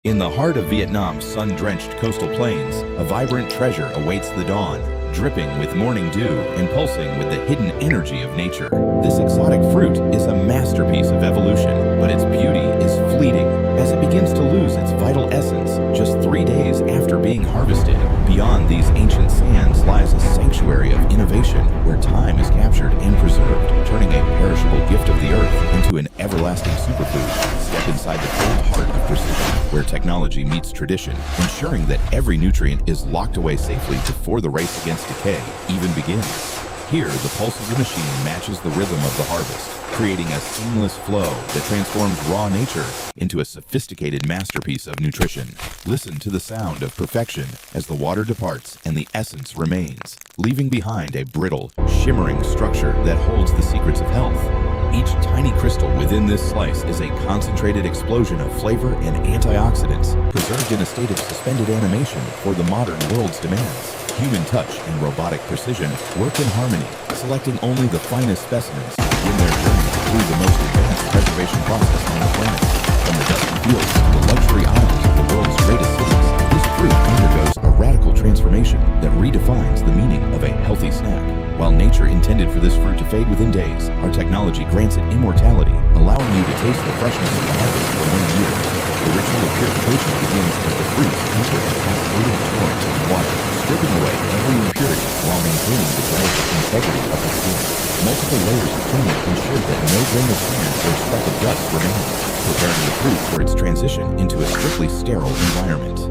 In the heart of Vietnam's sun-drenched coastal plains, a vibrant treasure awaits the dawn, dripping with morning dew and pulsing with the hidden energy of nature. This exotic fruit is a masterpiece of evolution, but its beauty is fleeting as it begins to lose its vital essence just 3 days after being harvested. Beyond these ancient sands lies a sanctuary of innovation where time is captured and preserved, turning a perishable gift of the earth into an everlasting superfood. Step inside the cold heart of precision, where technology meets tradition, ensuring that every nutrient is locked away safely before the race against decay even begins. Here, the pulse of the machine matches the rhythm of the harvest, creating a seamless flow that transforms raw nature into a sophisticated masterpiece of nutrition. Listen to the sound of perfection as the water departs and the essence remains, leaving behind a brittle, shimmering structure that holds the secrets of health. Each tiny crystal within this slice is a concentrated explosion of flavor and antioxidants, preserved in a state of suspended animation for the modern world's demands. Human touch and robotic precision work in harmony, selecting only the finest specimens to begin their journey through the most advanced preservation process on the planet. From the dusty fields to the luxury islands of the world's greatest cities, this fruit undergoes a radical transformation that redefines the meaning of a healthy snack. While nature intended for this fruit to fade within days, our technology grants it immortality, allowing you to taste the freshness of the harvest for many years. The ritual of purification begins as the fruits enter a cascading torrent of water, stripping away every impurity while maintaining the delicate integrity of the skin. Multiple layers of cleaning ensure that no grain of sand or speck of dust remains, preparing the fruit for its transition into a strictly sterile environment.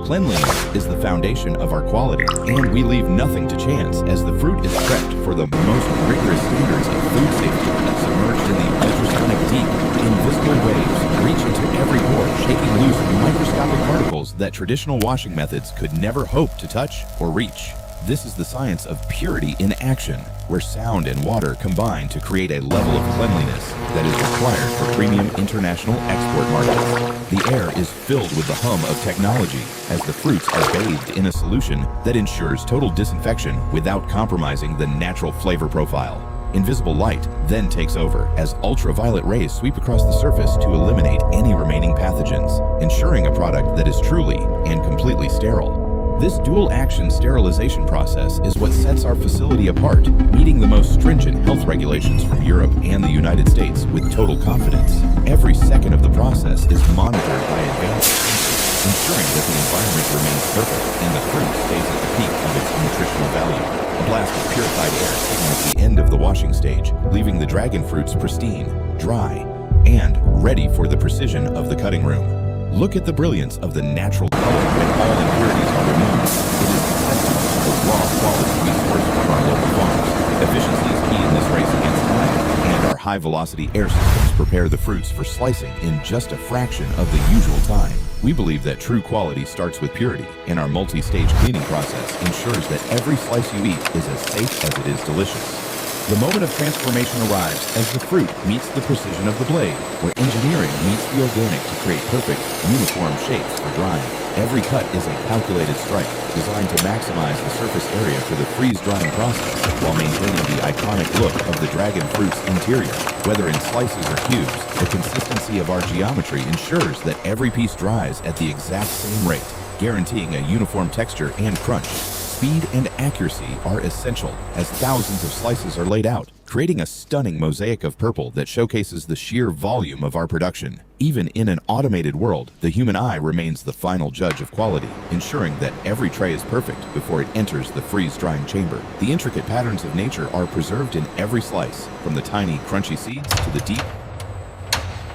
Cleanliness is the foundation of our quality, and we leave nothing to chance as the fruit is prepped for the most rigorous standards of food safety. Submerged in the ultrasonic deep, invisible waves reach into every pore, shaking loose microscopic particles that traditional washing methods could never hope to touch or reach. This is the science of purity in action, where sound and water combine to create a level of cleanliness that is required for premium international export markets. The air is filled with the hum of technology as the fruits are bathed in a solution that ensures total disinfection without compromising the natural flavor profile. Invisible light then takes over as ultraviolet rays sweep across the surface to eliminate any remaining pathogens, ensuring a product that is truly and completely sterile. This dual-action sterilization process is what sets our facility apart, meeting the most stringent health regulations from Europe and the United States with total confidence. Every second of the process is monitored by advanced sensors, ensuring that the environment remains perfect and the fruit stays at the peak of its nutritional value. A blast of purified air signals the end of the washing stage, leaving the dragon fruits pristine, dry, and ready for the precision of the cutting room. Look at the brilliance of the natural color when all impurities are removed. It is a testament to the raw quality we source from our local farms. Efficiency is key in this race against time, and our high-velocity air systems prepare the fruits for slicing in just a fraction of the usual time. We believe that true quality starts with purity, and our multi-stage cleaning process ensures that every slice you eat is as safe as it is delicious. The moment of transformation arrives as the fruit meets the precision of the blade, where engineering meets the organic to create perfect, uniform shapes for drying. Every cut is a calculated strike, designed to maximize the surface area for the freeze-drying process, while maintaining the iconic look of the dragon fruit's interior. Whether in slices or cubes, the consistency of our geometry ensures that every piece dries at the exact same rate, guaranteeing a uniform texture and crunch. Speed and accuracy are essential as thousands of slices are laid out, creating a stunning mosaic of purple that showcases the sheer volume of our production. Even in an automated world, the human eye remains the final judge of quality, ensuring that every tray is perfect before it enters the freeze-drying chamber. The intricate patterns of nature are preserved in every slice, from the tiny, crunchy seeds to the deep,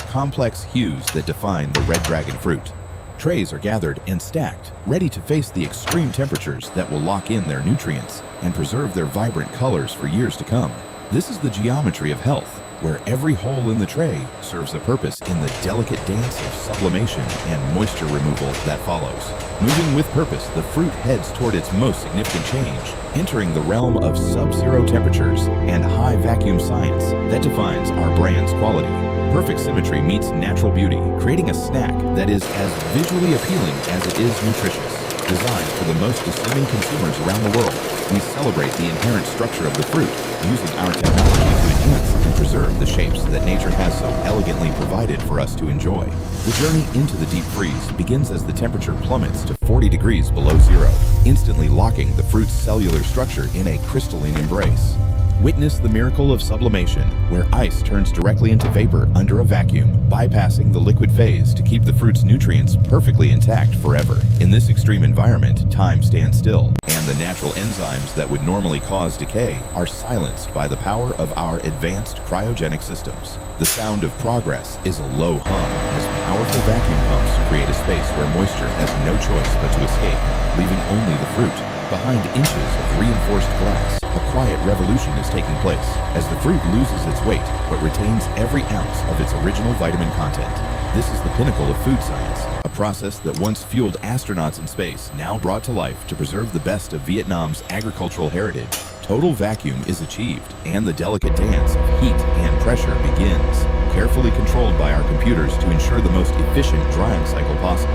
complex hues that define the red dragon fruit. Trays are gathered and stacked, ready to face the extreme temperatures that will lock in their nutrients and preserve their vibrant colors for years to come. This is the geometry of health, where every hole in the tray serves a purpose in the delicate dance of sublimation and moisture removal that follows. Moving with purpose, the fruit heads toward its most significant change, entering the realm of sub-zero temperatures and high vacuum science that defines our brand's quality. Perfect symmetry meets natural beauty, creating a snack that is as visually appealing as it is nutritious. Designed for the most discerning consumers around the world, we celebrate the inherent structure of the fruit, using our technology to enhance and preserve the shapes that nature has so elegantly provided for us to enjoy. The journey into the deep freeze begins as the temperature plummets to 40 degrees below zero, instantly locking the fruit's cellular structure in a crystalline embrace. Witness the miracle of sublimation, where ice turns directly into vapor under a vacuum, bypassing the liquid phase to keep the fruit's nutrients perfectly intact forever. In this extreme environment, time stands still, and the natural enzymes that would normally cause decay are silenced by the power of our advanced cryogenic systems. The sound of progress is a low hum as powerful vacuum pumps create a space where moisture has no choice but to escape, leaving only the fruit. Behind inches of reinforced glass, a quiet revolution is taking place as the fruit loses its weight but retains every ounce of its original vitamin content. This is the pinnacle of food science, a process that once fueled astronauts in space, now brought to life to preserve the best of Vietnam's agricultural heritage. Total vacuum is achieved, and the delicate dance of heat and pressure begins, carefully controlled by our computers to ensure the most efficient drying cycle possible.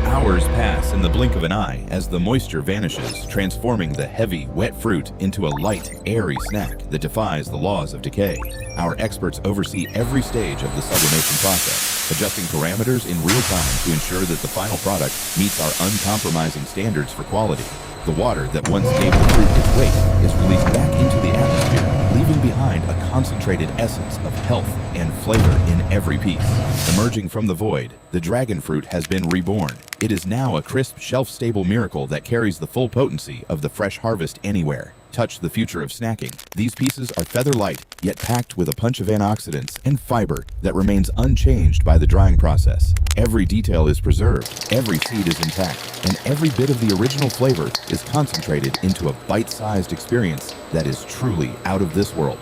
Hours pass in the blink of an eye as the moisture vanishes, transforming the heavy, wet fruit into a light, airy snack that defies the laws of decay. Our experts oversee every stage of the sublimation process, adjusting parameters in real time to ensure that the final product meets our uncompromising standards for quality. The water that once gave the fruit its weight is released back into the atmosphere, leaving behind a concentrated essence of health and flavor in every piece. Emerging from the void, the dragon fruit has been reborn. It is now a crisp, shelf-stable miracle that carries the full potency of the fresh harvest anywhere. Touch the future of snacking. These pieces are feather-light, yet packed with a punch of antioxidants and fiber that remains unchanged by the drying process. Every detail is preserved, every seed is intact, and every bit of the original flavor is concentrated into a bite-sized experience that is truly out of this world.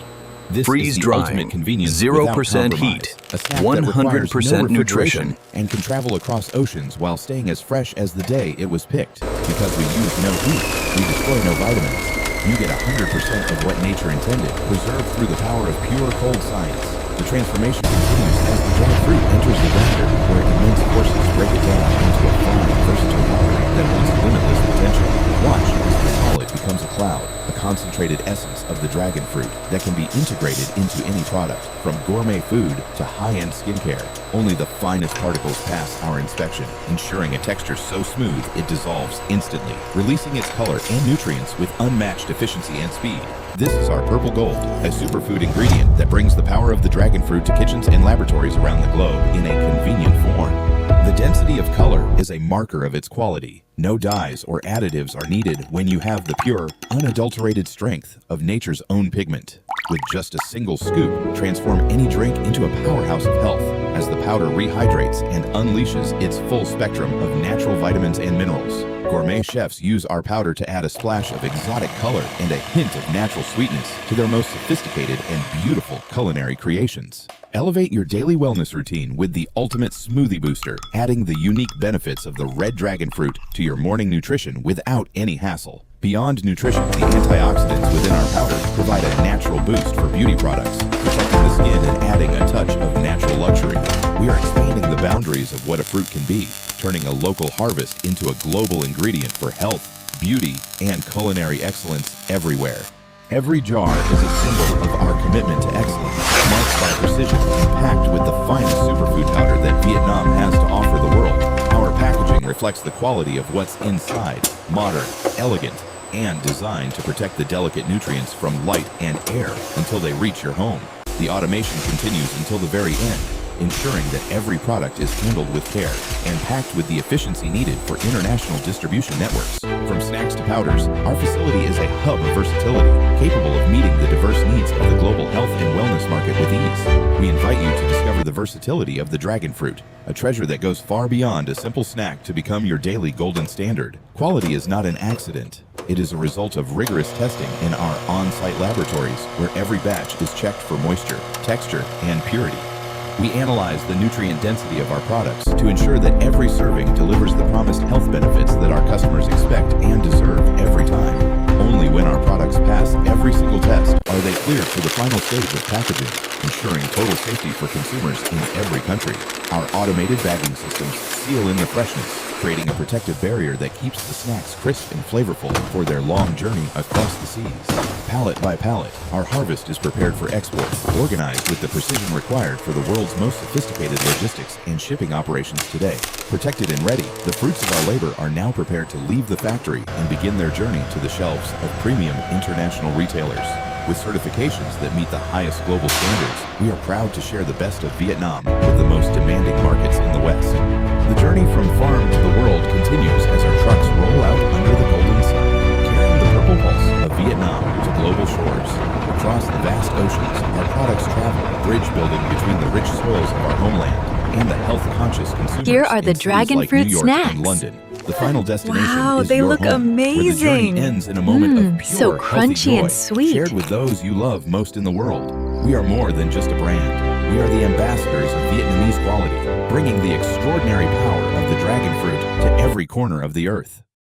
This Freeze is the drying, ultimate convenience 0% without heat, compromise. A snack that requires 100% no refrigeration nutrition, and can travel across oceans while staying as fresh as the day it was picked. Because we use no heat, we destroy no vitamins. You get 100% of what nature intended, preserved through the power of pure cold science. The transformation continues as the dried fruit enters the blender, where immense forces break it down into a fine, versatile powder that holds limitless potential. Watch as the solid becomes a cloud, a concentrated essence of the dragon fruit that can be integrated into any product, from gourmet food to high-end skincare. Only the finest particles pass our inspection, ensuring a texture so smooth it dissolves instantly, releasing its color and nutrients with unmatched efficiency and speed. This is our purple gold, a superfood ingredient that brings the power of the dragon fruit to kitchens and laboratories around the globe in a convenient form. The density of color is a marker of its quality. No dyes or additives are needed when you have the pure, unadulterated strength of nature's own pigment. With just a single scoop, transform any drink into a powerhouse of health as the powder rehydrates and unleashes its full spectrum of natural vitamins and minerals. Gourmet chefs use our powder to add a splash of exotic color and a hint of natural sweetness to their most sophisticated and beautiful culinary creations. Elevate your daily wellness routine with the ultimate smoothie booster, adding the unique benefits of the red dragon fruit to your morning nutrition without any hassle. Beyond nutrition, the antioxidants within our powder provide a natural boost for beauty products, protecting the skin and adding a touch of natural luxury. We are expanding the boundaries of what a fruit can be, turning a local harvest into a global ingredient for health, beauty, and culinary excellence everywhere. Every jar is a symbol of our commitment to excellence, marked by precision and packed with the finest superfood powder that Vietnam has to offer the world. Our packaging reflects the quality of what's inside, modern, elegant, and designed to protect the delicate nutrients from light and air until they reach your home. The automation continues until the very end, ensuring that every product is handled with care and packed with the efficiency needed for international distribution networks. From snacks to powders, our facility is a hub of versatility, capable of meeting the diverse needs of the global health and wellness market with ease. We invite you to discover the versatility of the dragon fruit, a treasure that goes far beyond a simple snack to become your daily golden standard. Quality is not an accident. It is a result of rigorous testing in our on-site laboratories, where every batch is checked for moisture, texture, and purity. We analyze the nutrient density of our products to ensure that every serving delivers the promised health benefits that our customers expect and deserve every time. Only when our products pass every single test are they cleared for the final stage of packaging, ensuring total safety for consumers in every country. Our automated bagging systems seal in the freshness, creating a protective barrier that keeps the snacks crisp and flavorful for their long journey across the seas. Pallet by pallet, our harvest is prepared for export, organized with the precision required for the world's most sophisticated logistics and shipping operations today. Protected and ready, the fruits of our labor are now prepared to leave the factory and begin their journey to the shelves of premium international retailers. With certifications that meet the highest global standards, we are proud to share the best of Vietnam with the most demanding markets in the West. The journey from farm to the world continues as our trucks roll out under the golden sun, carrying the purple pulse of Vietnam to global shores. Across the vast oceans, our products travel, bridge building between the rich soils of our homeland and the health-conscious consumers. Here are the in cities dragon like fruit New York snacks. and London. The final destination Wow, is they your look home, where the journey amazing. ends in a moment of pure, so healthy crunchy joy, and sweet. shared with those you love most in the world. We are more than just a brand. We are the ambassadors of Vietnamese quality, bringing the extraordinary power of the dragon fruit to every corner of the earth.